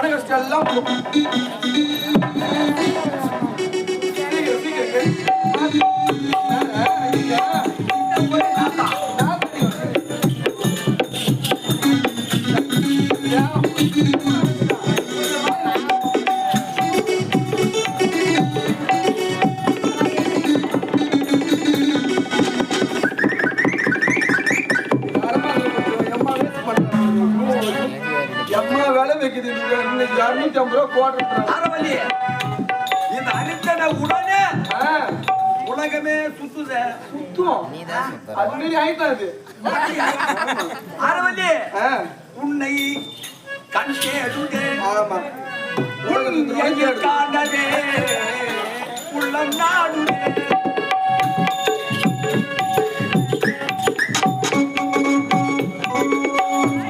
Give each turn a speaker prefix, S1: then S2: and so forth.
S1: மன கஷ்டம் எல்லாம் வேலை வைக்குது 250 ரூபா கோட்டை இந்த அரித்தனை உடனே உலகமே சுத்துத சுத்தும் அது மாதிரி ஆயிட்டாது அரவல்லி உன்னை கண் கேடுதே ஆமா காணவே உள்ள நாடுதே